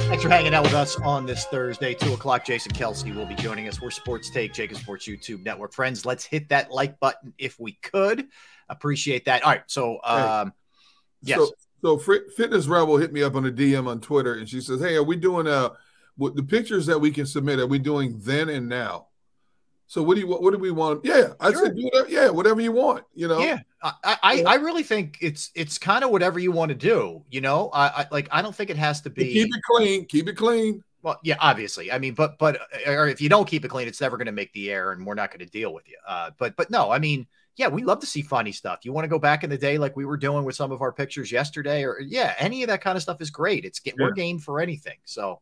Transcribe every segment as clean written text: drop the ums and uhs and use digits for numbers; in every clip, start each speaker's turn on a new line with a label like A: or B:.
A: Thanks for hanging out with us on this Thursday, 2 o'clock. Jason Kelsey will be joining us. We're Sports Take, JAKIB Sports YouTube Network. Friends, let's hit that like button if we could. Appreciate that. All right, so yes.
B: So Fitness Rebel hit me up on a DM on Twitter, and she says, "Hey, are we doing the pictures that we can submit? Are we doing then and now? So what do we want? Yeah, I said do whatever. Yeah, whatever you want. You know.
A: Yeah, I really think it's kind of whatever you want to do. You know, I don't think it has to be.
B: Keep it clean. Keep it clean.
A: Well, yeah, obviously. I mean, but or if you don't keep it clean, it's never going to make the air, and we're not going to deal with you. But no, I mean, yeah, we love to see funny stuff. You want to go back in the day like we were doing with some of our pictures yesterday, or any of that kind of stuff is great. We're game for anything. So,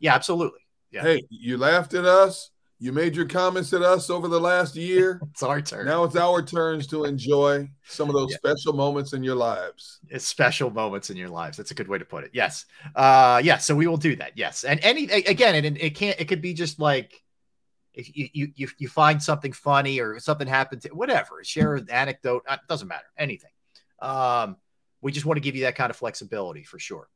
A: yeah, absolutely. Yeah.
B: Hey, you laughed at us. You made your comments at us over the last year.
A: It's our turn.
B: Now it's our turns to enjoy some of those special moments in your lives.
A: It's special moments in your lives. That's a good way to put it. Yes. So we will do that. Yes. And it could be just like if you find something funny or something happened to whatever, share an anecdote. It doesn't matter. Anything. We just want to give you that kind of flexibility for sure.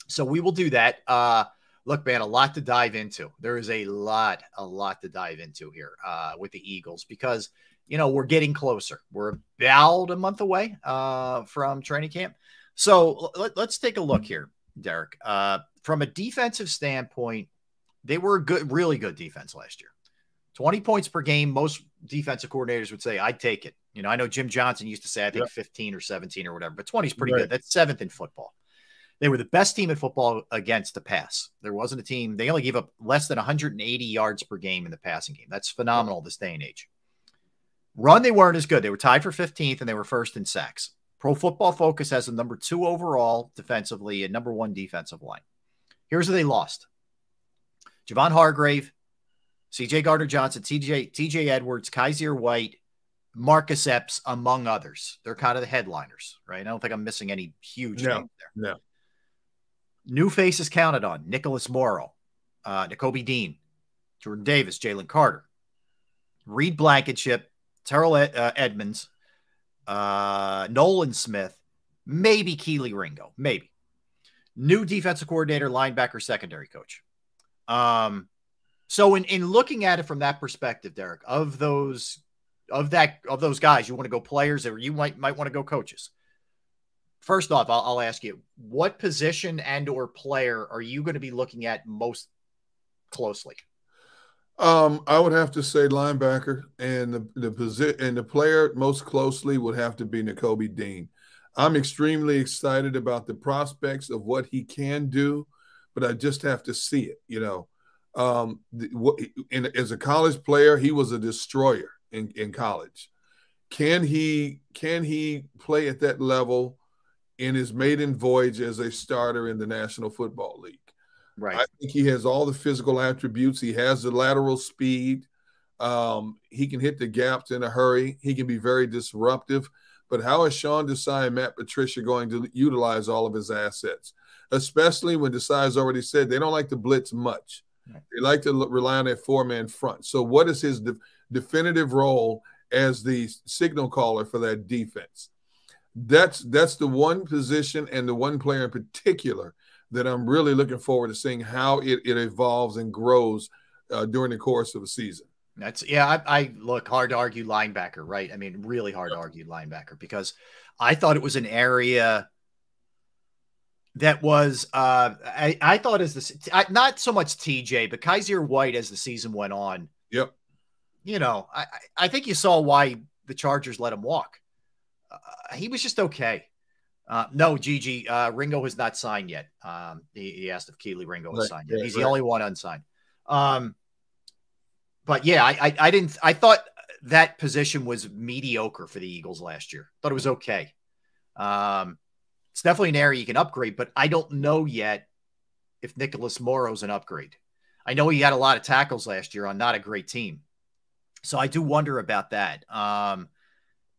A: So we will do that. Look, man, a lot to dive into. There is a lot to dive into here with the Eagles because, we're getting closer. We're about a month away from training camp. So let's take a look here, Derek. From a defensive standpoint, they were a really good defense last year. 20 points per game. Most defensive coordinators would say, I'd take it. I know Jim Johnson used to say, I think 15 or 17 or whatever, but 20 is pretty good. That's 7th in football. They were the best team in football against the pass. There wasn't a team. They only gave up less than 180 yards per game in the passing game. That's phenomenal this day and age. Run, they weren't as good. They were tied for 15th, and they were 1st in sacks. Pro Football Focus has them number 2 overall defensively and number 1 defensive line. Here's who they lost. Javon Hargrave, C.J. Gardner-Johnson, T.J. Edwards, Kaiser White, Marcus Epps, among others. They're kind of the headliners, right? I don't think I'm missing any huge names there.
B: No.
A: New faces counted on: Nicholas Morrow, Nakobe Dean, Jordan Davis, Jalen Carter, Reed Blankenship, Terrell Edmonds, Nolan Smith, maybe Keely Ringo, maybe. New defensive coordinator, linebacker, secondary coach. So in looking at it from that perspective, Derek, of those guys, you want to go players, or you might want to go coaches. First off, I'll ask you, what position and or player are you going to be looking at most closely?
B: I would have to say linebacker, and the position and the player most closely would have to be Nakobe Dean. I'm extremely excited about the prospects of what he can do, but I just have to see it. As a college player, he was a destroyer in college. Can he play at that level in his maiden voyage as a starter in the National Football League?
A: Right.
B: I think he has all the physical attributes. He has the lateral speed. He can hit the gaps in a hurry. He can be very disruptive. But how is Sean Desai and Matt Patricia going to utilize all of his assets, especially when Desai's already said they don't like to blitz much. Right. They like to rely on that 4-man front. So what is his definitive role as the signal caller for that defense? That's the one position and the one player in particular that I'm really looking forward to seeing how it evolves and grows during the course of a season.
A: I look, hard to argue linebacker, right? I mean, really hard to argue linebacker, because I thought it was an area that was I thought not so much TJ, but Kaiser White as the season went on.
B: Yep.
A: I think you saw why the Chargers let him walk. He was just okay. No, Gigi, Ringo has not signed yet. He asked if Keely Ringo has signed yet. He's the only one unsigned. But yeah, I thought that position was mediocre for the Eagles last year. Thought it was okay. It's definitely an area you can upgrade, but I don't know yet if Nicholas Morrow's an upgrade. I know he had a lot of tackles last year on not a great team. So I do wonder about that.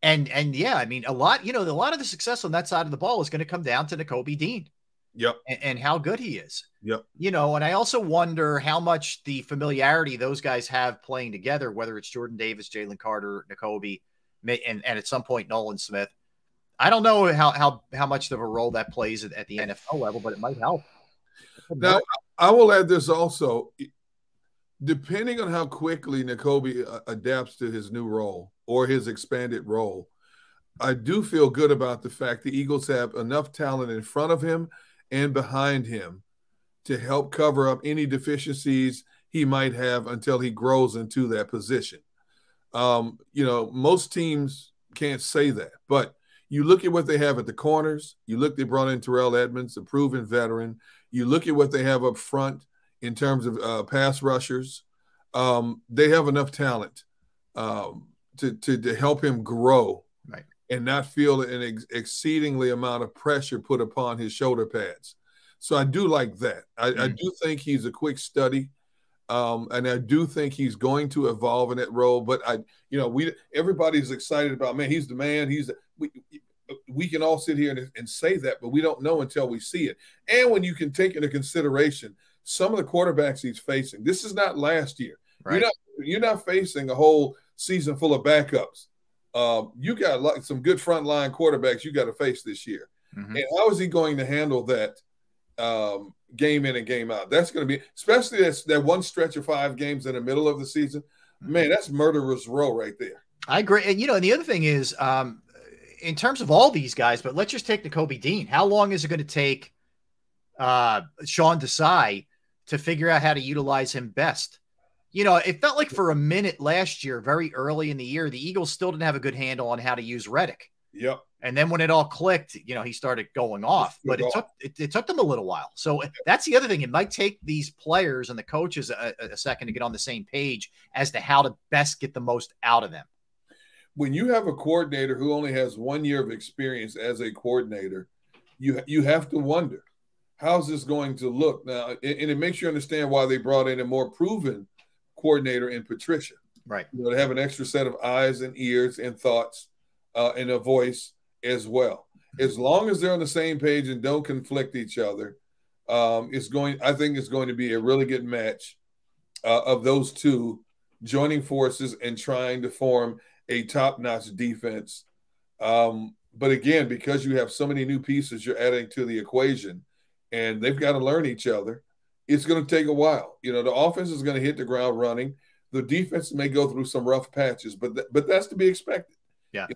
A: And yeah, I mean, a lot of the success on that side of the ball is going to come down to Nakobe Dean.
B: Yep.
A: And how good he is.
B: Yep.
A: And I also wonder how much the familiarity those guys have playing together, whether it's Jordan Davis, Jalen Carter, Nakobe, and at some point Nolan Smith. I don't know how much of a role that plays at the NFL level, but it might help.
B: Now, I will add this also. Depending on how quickly Nakobe adapts to his new role or his expanded role, I do feel good about the fact the Eagles have enough talent in front of him and behind him to help cover up any deficiencies he might have until he grows into that position. Most teams can't say that, but you look at what they have at the corners. You look, they brought in Terrell Edmonds, a proven veteran. You look at what they have up front in terms of pass rushers. They have enough talent to help him grow,
A: right,
B: and not feel an exceedingly amount of pressure put upon his shoulder pads. So I do like that. I do think he's a quick study, and I do think he's going to evolve in that role. But everybody's excited about, man, he's the man. We can all sit here and say that, but we don't know until we see it. And when you can take into consideration some of the quarterbacks he's facing, this is not last year. Right. You're not facing a whole season full of backups. You got some good frontline quarterbacks you got to face this year. Mm-hmm. And how is he going to handle that game in and game out? That's going to be, especially that one stretch of 5 games in the middle of the season. Man, that's murderer's row right there.
A: I agree. And, and the other thing is, in terms of all these guys, but let's just take Nakobe Dean. How long is it going to take Sean Desai to figure out how to utilize him best? It felt like for a minute last year, very early in the year, the Eagles still didn't have a good handle on how to use Reddick.
B: Yep.
A: And then when it all clicked, he started going off. But it took them a little while. So that's the other thing. It might take these players and the coaches a second to get on the same page as to how to best get the most out of them.
B: When you have a coordinator who only has 1 year of experience as a coordinator, you have to wonder, how's this going to look now? And it makes you understand why they brought in a more proven coordinator in Patricia.
A: Right.
B: To have an extra set of eyes and ears and thoughts and a voice as well. As long as they're on the same page and don't conflict each other, I think it's going to be a really good match of those two joining forces and trying to form a top-notch defense. But again, because you have so many new pieces you're adding to the equation and they've got to learn each other, it's going to take a while. The offense is going to hit the ground running. The defense may go through some rough patches, but that's to be expected.
A: Yeah.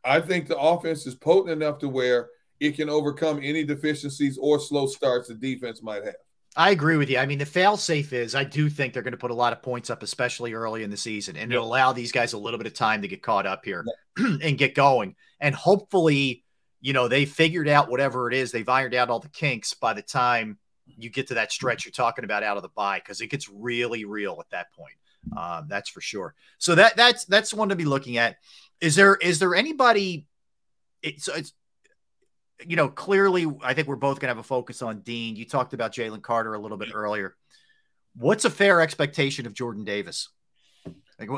B: I think the offense is potent enough to where it can overcome any deficiencies or slow starts the defense might have.
A: I agree with you. I mean, the fail-safe is I do think they're going to put a lot of points up, especially early in the season, and it'll allow these guys a little bit of time to get caught up here and get going. And hopefully, they figured out whatever it is. They've ironed out all the kinks by the time you get to that stretch you're talking about out of the bye, because it gets really real at that point. That's for sure. So that's one to be looking at. Is there anybody? It's clearly, I think we're both going to have a focus on Dean. You talked about Jalen Carter a little bit earlier. What's a fair expectation of Jordan Davis? Like,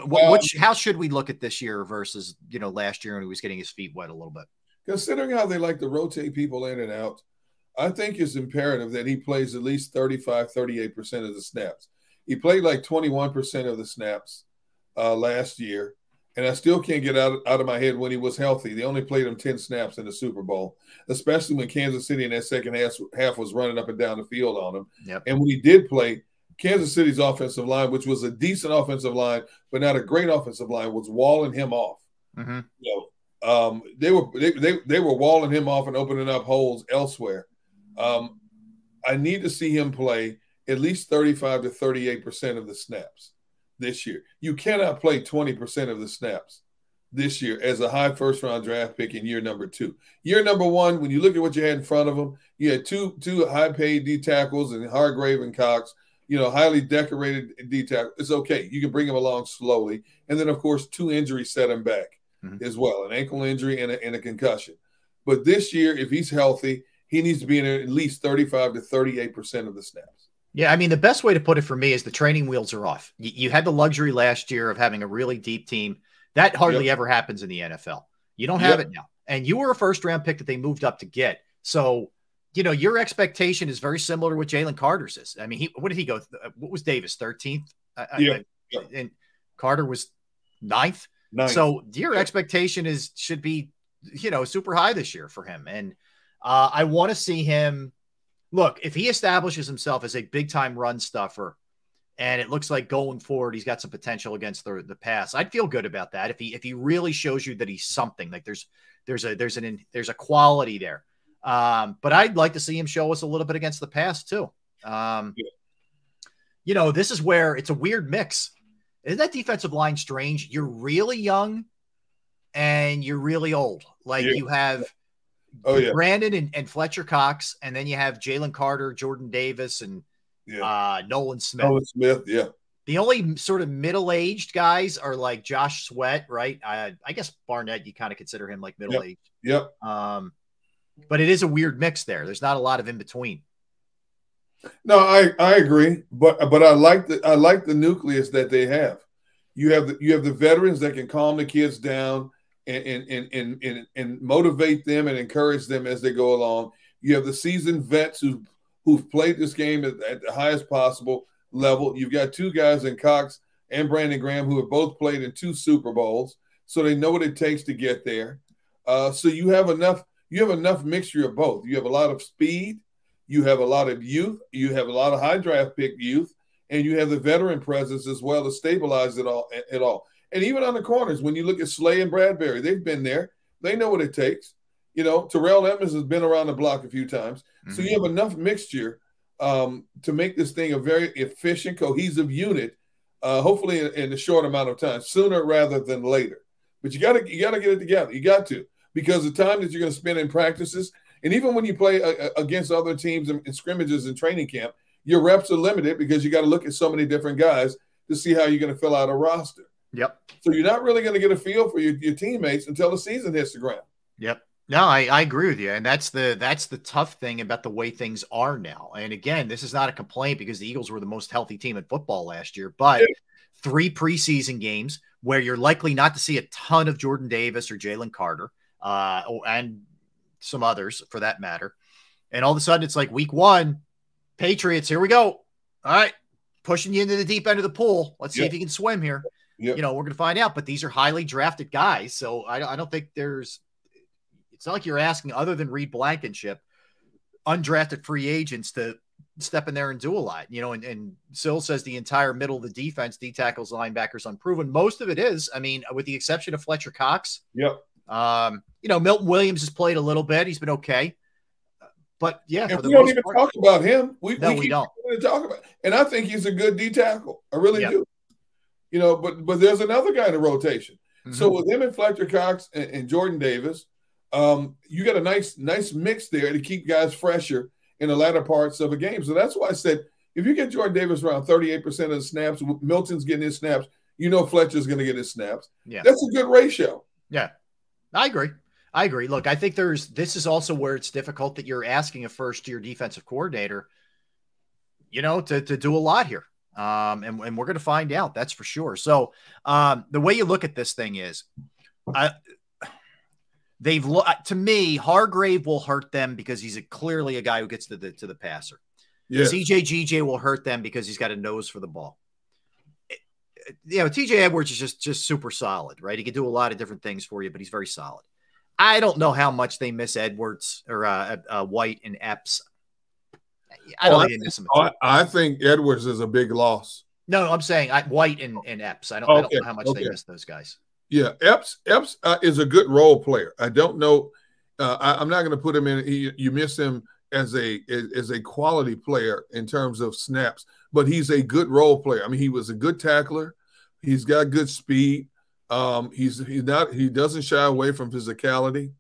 A: how should we look at this year versus last year when he was getting his feet wet a little bit?
B: Considering how they like to rotate people in and out, I think it's imperative that he plays at least 35, 38% of the snaps. He played like 21% of the snaps last year, and I still can't get out of my head when he was healthy. They only played him 10 snaps in the Super Bowl, especially when Kansas City in that second half was running up and down the field on him.
A: Yep.
B: And when he did play, Kansas City's offensive line, which was a decent offensive line, but not a great offensive line, was walling him off.
A: Mm-hmm.
B: They were walling him off and opening up holes elsewhere. I need to see him play at least 35 to 38% of the snaps this year. You cannot play 20% of the snaps this year as a high first-round draft pick in year number 2. Year number 1, when you look at what you had in front of him, you had two high-paid D tackles and Hargrave and Cox, highly decorated D tackles. It's okay. You can bring him along slowly. And then, of course, 2 injuries set him back as well, an ankle injury and a concussion. But this year, if he's healthy, he needs to be in at least 35 to 38% of the snaps.
A: Yeah, I mean, the best way to put it for me is the training wheels are off. You had the luxury last year of having a really deep team. That hardly ever happens in the NFL. You don't have it now. And you were a first-round pick that they moved up to get. So, your expectation is very similar to what Jalen Carter's is. I mean, what did he go? What was Davis, 13th? And Carter was 9th. So your expectation should be, super high this year for him. And I want to see him look, if he establishes himself as a big-time run stuffer, and it looks like going forward he's got some potential against the pass, I'd feel good about that. If he really shows you that he's something, like there's a quality there. But I'd like to see him show us a little bit against the pass too. You know, this is where it's a weird mix. Isn't that defensive line strange? You're really young and you're really old. Like you have Brandon and Fletcher Cox, and then you have Jalen Carter, Jordan Davis, and Nolan Smith.
B: Nolan Smith, yeah.
A: The only sort of middle-aged guys are like Josh Sweat, right? I guess Barnett, you kind of consider him like middle-aged.
B: Yep.
A: But it is a weird mix there. There's not a lot of in between.
B: No, I agree, but I like the nucleus that they have. You have the veterans that can calm the kids down and motivate them and encourage them as they go along. You have the seasoned vets who've played this game at the highest possible level. You've got two guys in Cox and Brandon Graham who have both played in 2 Super Bowls, so they know what it takes to get there. So you have enough mixture of both. You have a lot of speed. You have a lot of youth. You have a lot of high draft pick youth, and you have the veteran presence as well to stabilize it all. And even on the corners, when you look at Slay and Bradbury, they've been there. They know what it takes. You know, Terrell Edmonds has been around the block a few times. Mm-hmm. So you have enough mixture to make this thing a very efficient, cohesive unit, hopefully in a short amount of time, sooner rather than later. But you got to get it together. You got to, because the time that you're going to spend in practices, and even when you play against other teams in scrimmages and training camp, your reps are limited because you got to look at so many different guys to see how you're going to fill out a roster.
A: Yep.
B: So you're not really going to get a feel for your teammates until the season hits the ground.
A: Yep. No, I agree with you. And that's the tough thing about the way things are now. And again, this is not a complaint because the Eagles were the most healthy team in football last year, but 3 preseason games where you're likely not to see a ton of Jordan Davis or Jalen Carter, and some others for that matter. And all of a sudden it's like week 1, Patriots, here we go. All right. Pushing you into the deep end of the pool. Let's see if you can swim here. Yep. You know, we're going to find out, but these are highly drafted guys. So I don't think it's not like you're asking, other than Reed Blankenship, undrafted free agents to step in there and do a lot, you know, and Sill says the entire middle of the defense, D tackles, linebackers, unproven. Most of it is, I mean, with the exception of Fletcher Cox.
B: Yep.
A: You know, Milton Williams has played a little bit. He's been okay. But yeah,
B: and we don't even talk about him. We don't talk about, and I think he's a good D tackle. I really do. You know, but there's another guy in the rotation. Mm-hmm. So with him and Fletcher Cox and Jordan Davis, you got a nice mix there to keep guys fresher in the latter parts of a game. So that's why I said, if you get Jordan Davis around 38% of the snaps, Milton's getting his snaps, you know Fletcher's going to get his snaps. Yeah, that's a good ratio.
A: Yeah, I agree. Look, I think this is also where it's difficult that you're asking a first-year defensive coordinator, you know, to do a lot here. And we're going to find out, that's for sure. So the way you look at this thing is to me, Hargrave will hurt them because he's clearly a guy who gets to the passer. Yes. CJ will hurt them because he's got a nose for the ball. You know, TJ Edwards is just super solid, right? He can do a lot of different things for you, but he's very solid. I don't know how much they miss Edwards or White and Epps.
B: I think Edwards is a big loss.
A: No, I'm saying White and Epps. I don't know how much they miss those guys.
B: Yeah, Epps is a good role player. I don't know. I'm not going to put him in. You miss him as a quality player in terms of snaps, but he's a good role player. I mean, he was a good tackler. He's got good speed. He doesn't shy away from physicality.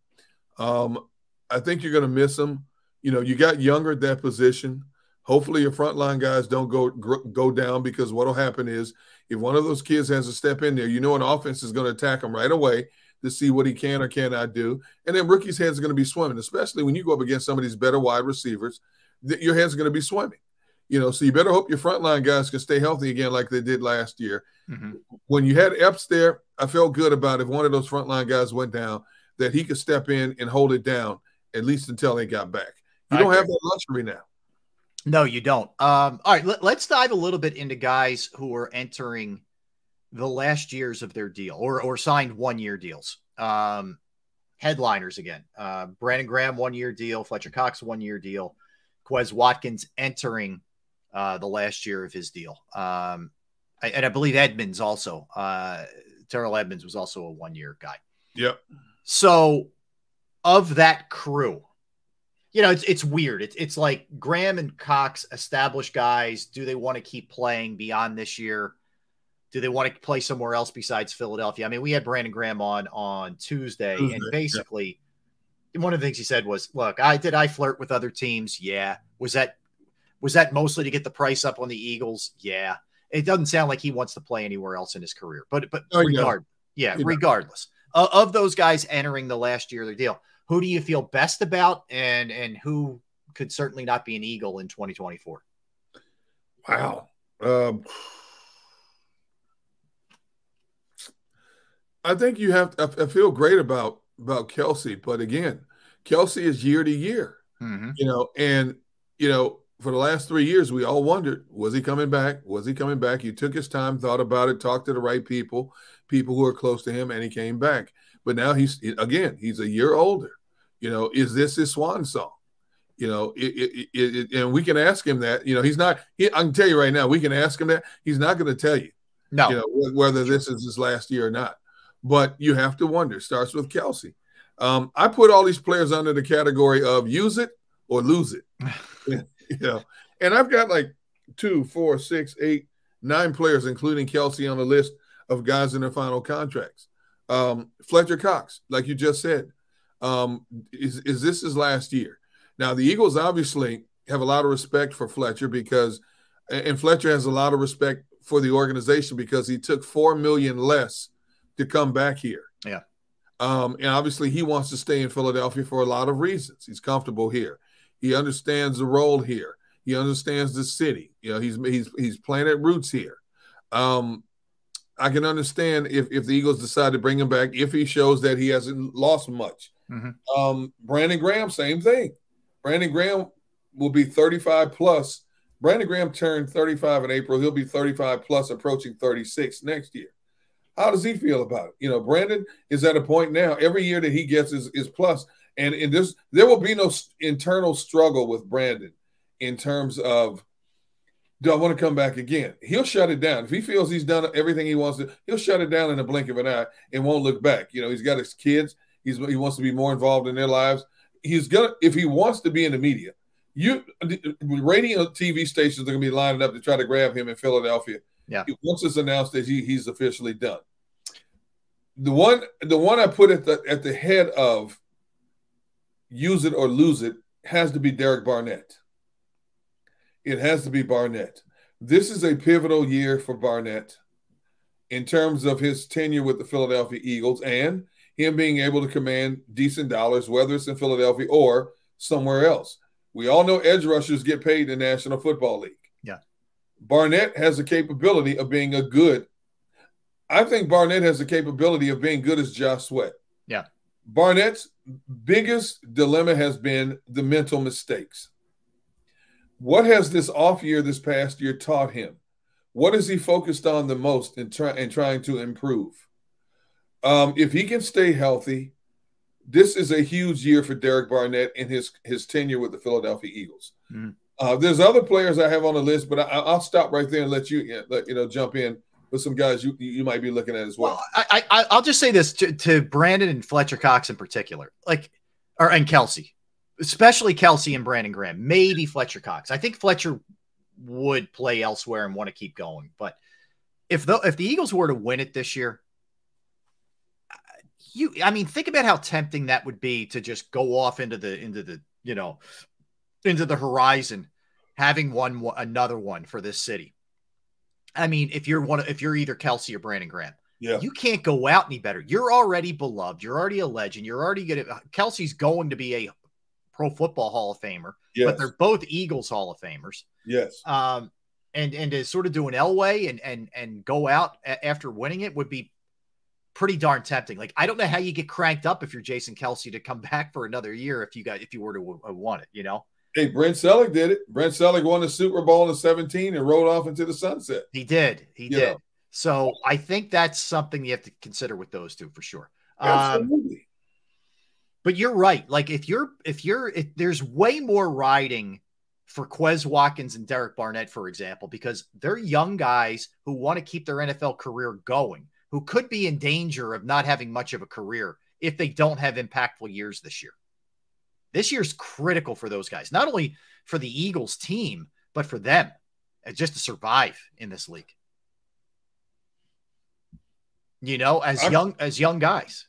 B: I think you're going to miss him. You know, you got younger at that position. Hopefully your frontline guys don't go down, because what will happen is if one of those kids has to step in there, you know an offense is going to attack him right away to see what he can or cannot do. And then rookies' heads are going to be swimming, especially when you go up against some of these better wide receivers. Your heads are going to be swimming. You know, so you better hope your frontline guys can stay healthy again like they did last year. Mm-hmm. When you had Epps there, I felt good about if one of those frontline guys went down, that he could step in and hold it down, at least until they got back. You don't have that luxury now.
A: No, you don't. All right, let's dive a little bit into guys who are entering the last years of their deal or signed 1-year deals. Headliners again. Brandon Graham, 1-year deal. Fletcher Cox, 1-year deal. Quez Watkins entering the last year of his deal. And I believe Edmonds also, Terrell Edmonds was also a 1-year guy.
B: Yep.
A: So of that crew, it's weird. It's like Graham and Cox, established guys. Do they want to keep playing beyond this year? Do they want to play somewhere else besides Philadelphia? I mean, we had Brandon Graham on Tuesday, and basically one of the things he said was, look, did I flirt with other teams? Yeah. Was that mostly to get the price up on the Eagles? Yeah. It doesn't sound like he wants to play anywhere else in his career, but regardless of those guys entering the last year of their deal, who do you feel best about, and who could certainly not be an Eagle in 2024?
B: Wow. I think you have to, I feel great about Kelsey, but again, Kelsey is year to year, and for the last 3 years, we all wondered, was he coming back? Was he coming back? He took his time, thought about it, talked to the right people who are close to him, and he came back. But now he's a year older. Is this his swan song? And we can ask him that. He's not. I can tell you right now, we can ask him that. He's not going to tell you.
A: No.
B: Whether this is his last year or not. But you have to wonder. It starts with Kelsey. I put all these players under the category of use it or lose it. And I've got like 2, 4, 6, 8, 9 players, including Kelsey, on the list of guys in their final contracts. Fletcher Cox, like you just said, is this his last year? Now, the Eagles obviously have a lot of respect for Fletcher and Fletcher has a lot of respect for the organization because he took $4 million less to come back here.
A: Yeah.
B: And obviously he wants to stay in Philadelphia for a lot of reasons. He's comfortable here. He understands the role here. He understands the city. He's planted roots here. I can understand if the Eagles decide to bring him back, if he shows that he hasn't lost much.
A: Mm-hmm.
B: Brandon Graham, same thing. Brandon Graham will be 35 plus. Brandon Graham turned 35 in April. He'll be 35 plus, approaching 36 next year. How does he feel about it? Brandon is at a point now, every year that he gets is plus. And there will be no internal struggle with Brandon in terms of, do I want to come back again? He'll shut it down. If he feels he's done everything he wants to, he'll shut it down in a blink of an eye and won't look back. He's got his kids. He wants to be more involved in their lives. If he wants to be in the media, radio TV stations are going to be lining up to try to grab him in Philadelphia.
A: Yeah.
B: Once it's announced that he's officially done. The one I put at the head of use it or lose it has to be Derek Barnett. It has to be Barnett. This is a pivotal year for Barnett in terms of his tenure with the Philadelphia Eagles and him being able to command decent dollars, whether it's in Philadelphia or somewhere else. We all know edge rushers get paid in the National Football League.
A: Yeah.
B: Barnett has the capability of being I think Barnett has the capability of being good as Josh Sweat.
A: Yeah.
B: Barnett's biggest dilemma has been the mental mistakes. What has this off year this past year taught him? What is he focused on the most in trying to improve? If he can stay healthy, this is a huge year for Derek Barnett in his tenure with the Philadelphia Eagles. Mm-hmm. There's other players I have on the list, but I'll stop right there and let you jump in with some guys you might be looking at as well.
A: I'll just say this to Brandon and Fletcher Cox in particular, and Kelsey, especially Kelsey and Brandon Graham, maybe Fletcher Cox. I think Fletcher would play elsewhere and want to keep going. But if the Eagles were to win it this year, think about how tempting that would be to just go off into the horizon, having won another one for this city. I mean, if you're either Kelsey or Brandon Graham, you can't go out any better. You're already beloved. You're already a legend. You're already Kelsey's going to be a Pro Football Hall of Famer, but they're both Eagles Hall of Famers.
B: Yes.
A: And to sort of do an Elway and go out after winning it would be pretty darn tempting. I don't know how you get cranked up if you're Jason Kelsey to come back for another year if you were to have won it,
B: Hey, Brent Selleck did it. Brent Selleck won the Super Bowl in 2017 and rode off into the sunset.
A: He did. He did. So I think that's something you have to consider with those two for sure.
B: Absolutely.
A: But you're right. If there's way more riding for Quez Watkins and Derek Barnett, for example, because they're young guys who want to keep their NFL career going, who could be in danger of not having much of a career if they don't have impactful years this year. This year's critical for those guys, not only for the Eagles team, but for them just to survive in this league. You know, as young guys.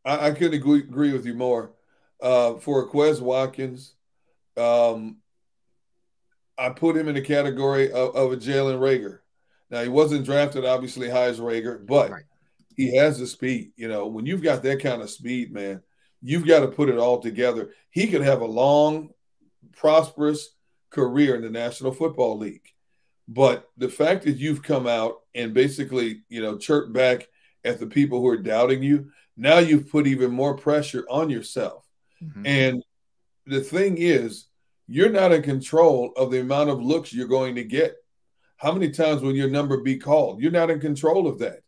B: I couldn't agree with you more. For Quez Watkins, I put him in the category of a Jalen Reagor. Now, he wasn't drafted, obviously, high as Reagor, but he has the speed. You know, when you've got that kind of speed, man, you've got to put it all together. He could have a long, prosperous career in the National Football League. But the fact that you've come out and basically, you know, chirped back at the people who are doubting you, now you've put even more pressure on yourself. Mm-hmm. And the thing is, you're not in control of the amount of looks you're going to get. How many times will your number be called? You're not in control of that.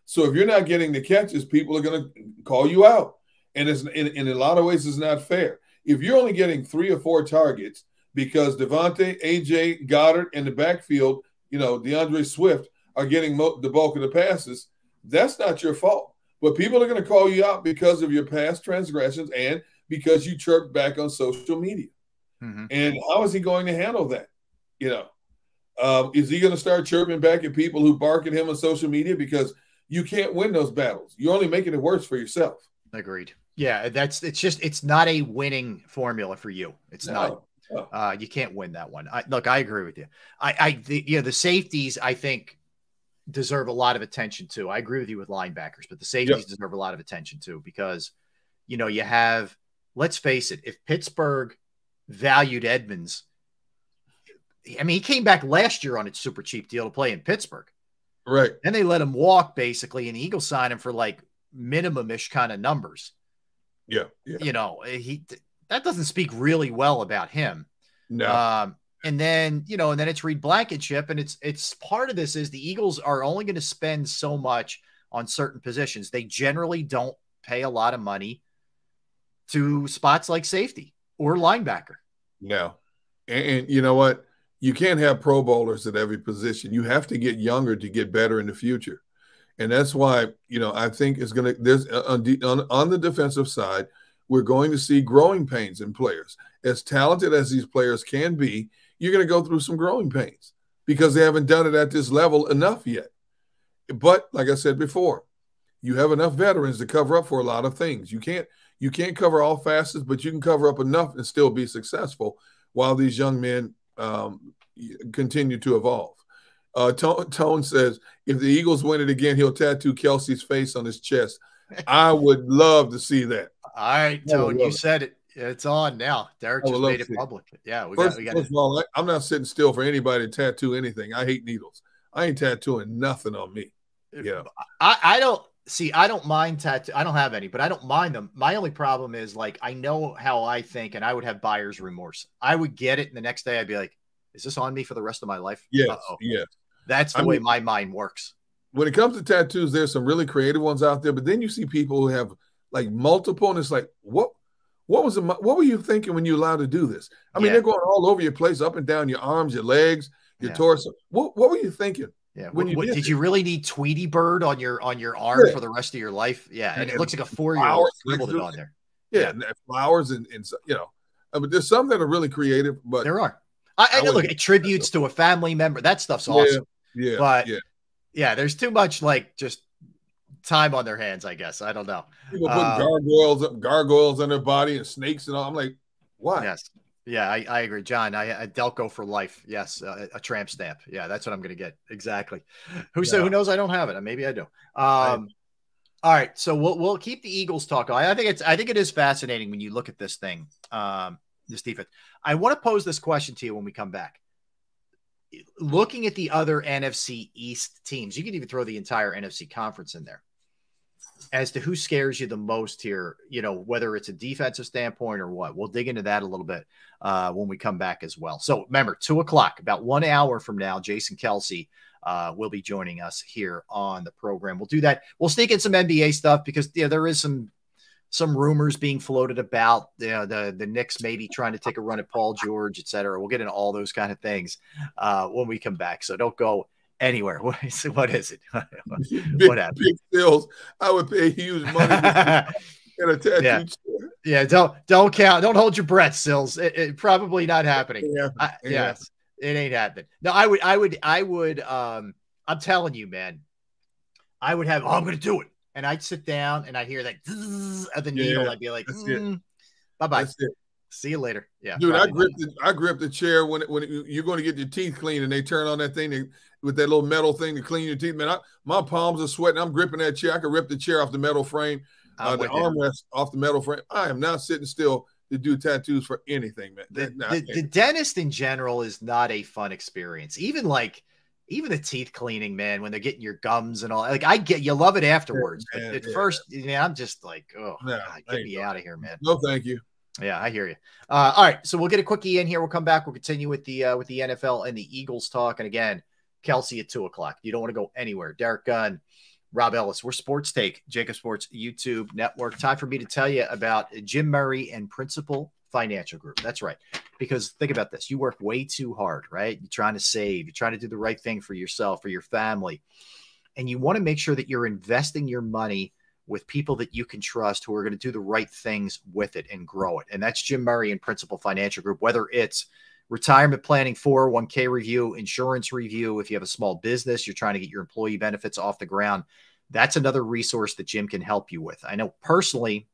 B: So if you're not getting the catches, people are going to call you out. And it's, in a lot of ways, it's not fair. If you're only getting 3 or 4 targets because Devontae, AJ, Goddard, and the backfield, you know, DeAndre Swift are getting the bulk of the passes, that's not your fault. But people are going to call you out because of your past transgressions and because you chirped back on social media. Mm-hmm. And how is he going to handle that? You know, is he going to start chirping back at people who bark at him on social media? Because you can't win those battles. You're only making it worse for yourself.
A: Agreed. Yeah, it's not a winning formula for you. It's not. You can't win that one. I agree with you. The safeties, I think, deserve a lot of attention too. I agree with you with linebackers, but the safeties deserve a lot of attention too, because, you know, you have, let's face it, if Pittsburgh valued Edmonds, I mean, he came back last year on a super cheap deal to play in Pittsburgh.
B: Right.
A: And they let him walk basically, and the Eagles signed him for like minimum-ish kind of numbers.
B: Yeah.
A: You know, that doesn't speak really well about him.
B: No.
A: And then, you know, and then it's Reed Blankenship. And it's part of this is the Eagles are only going to spend so much on certain positions. They generally don't pay a lot of money to spots like safety or linebacker.
B: No. And you know what? You can't have Pro Bowlers at every position. You have to get younger to get better in the future. And that's why, you know, I think it's going to, there's on the defensive side, we're going to see growing pains in players. As talented as these players can be, you're going to go through some growing pains because they haven't done it at this level enough yet. But like I said before, you have enough veterans to cover up for a lot of things. You can't cover all facets, but you can cover up enough and still be successful while these young men continue to evolve. Tone says, if the Eagles win it again, he'll tattoo Kelsey's face on his chest. I would love to see that.
A: All right, Tone, you said it. It's on now. Derek just made it public. Yeah, we got
B: First of all, I'm not sitting still for anybody to tattoo anything. I hate needles. I ain't tattooing nothing on me. Yeah.
A: I don't mind tattoo. I don't have any, but I don't mind them. My only problem is, like, I know how I think, and I would have buyer's remorse. I would get it, and the next day I'd be like, is this on me for the rest of my life?
B: Yes. Yes.
A: That's the way my mind works.
B: When it comes to tattoos, there's some really creative ones out there, but then you see people who have like multiple, and it's like, what were you thinking when you allowed to do this? I mean, they're going all over your place, up and down your arms, your legs, your torso. What were you thinking?
A: Yeah. When did you really need Tweety Bird on your arm for the rest of your life? Yeah. And it looks like a 4-year-old scribbled it on there.
B: Yeah. And flowers and you know, but there's some that are really creative, but
A: there are. I look at tributes to a family member. That stuff's awesome.
B: Yeah.
A: But there's too much like just time on their hands, I guess. I don't know.
B: People put gargoyles on their body and snakes and all. I'm like, why?
A: Yes. Yeah, I agree. John, a Delco for life. Yes. A tramp stamp. Yeah, that's what I'm going to get. Exactly. Who knows? I don't have it. Maybe I do. All right. So we'll keep the Eagles talk. I think it is fascinating when you look at this thing, this defense. I want to pose this question to you when we come back. Looking at the other NFC East teams, you can even throw the entire NFC conference in there as to who scares you the most here, you know, whether it's a defensive standpoint or what. We'll dig into that a little bit when we come back as well. So remember, 2:00, about 1 hour from now, Jason Kelsey will be joining us here on the program. We'll do that. We'll sneak in some NBA stuff because there is some some rumors being floated about the Knicks maybe trying to take a run at Paul George, et cetera. We'll get into all those kind of things when we come back. So don't go anywhere. What is it? What happened?
B: Big Sills. I would pay huge money to get a tattoo chair.
A: Yeah, don't count. Don't hold your breath, Sills. It probably not happening. Yes, it ain't happening. No, I would. I'm telling you, man. I would have. Oh, I'm going to do it, and I'd sit down and I'd hear that of the needle. I'd be like, bye bye. See you later. Yeah,
B: dude. I grip the chair when you're going to get your teeth cleaned, and they turn on that thing with that little metal thing to clean your teeth. Man, my palms are sweating. I'm gripping that chair. I could rip the chair off the metal frame. The armrest off the metal frame. I am not sitting still to do tattoos for anything, man.
A: The dentist in general is not a fun experience. Even the teeth cleaning, man, when they're getting your gums and all. Like you love it afterwards. But at first, I'm just like, oh, God, get me out of here, man.
B: No, thank you.
A: Yeah, I hear you. All right, so we'll get a quickie in here. We'll come back. We'll continue with the NFL and the Eagles talk. And again, Kelsey at 2:00. You don't want to go anywhere. Derrick Gunn, Rob Ellis. We're Sports Take, JAKIB Sports YouTube Network. Time for me to tell you about Jim Murray and Principal Financial Group. That's right. Because think about this. You work way too hard, right? You're trying to save. You're trying to do the right thing for yourself, for your family. And you want to make sure that you're investing your money with people that you can trust who are going to do the right things with it and grow it. And that's Jim Murray and Principal Financial Group, whether it's retirement planning, 401k review, insurance review. If you have a small business, you're trying to get your employee benefits off the ground. That's another resource that Jim can help you with. I know personally,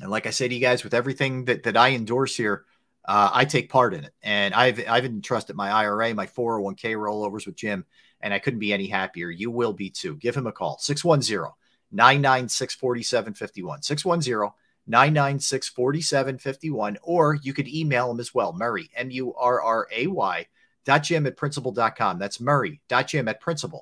A: and like I say to you guys, with everything that I endorse here, I take part in it. And I've entrusted my IRA, my 401k rollovers with Jim, and I couldn't be any happier. You will be too. Give him a call, 610-996-4751, 610-996-4751, or you could email him as well, Murray, MURRAY.Jim@principal.com. That's Murray.Jim@principal.com.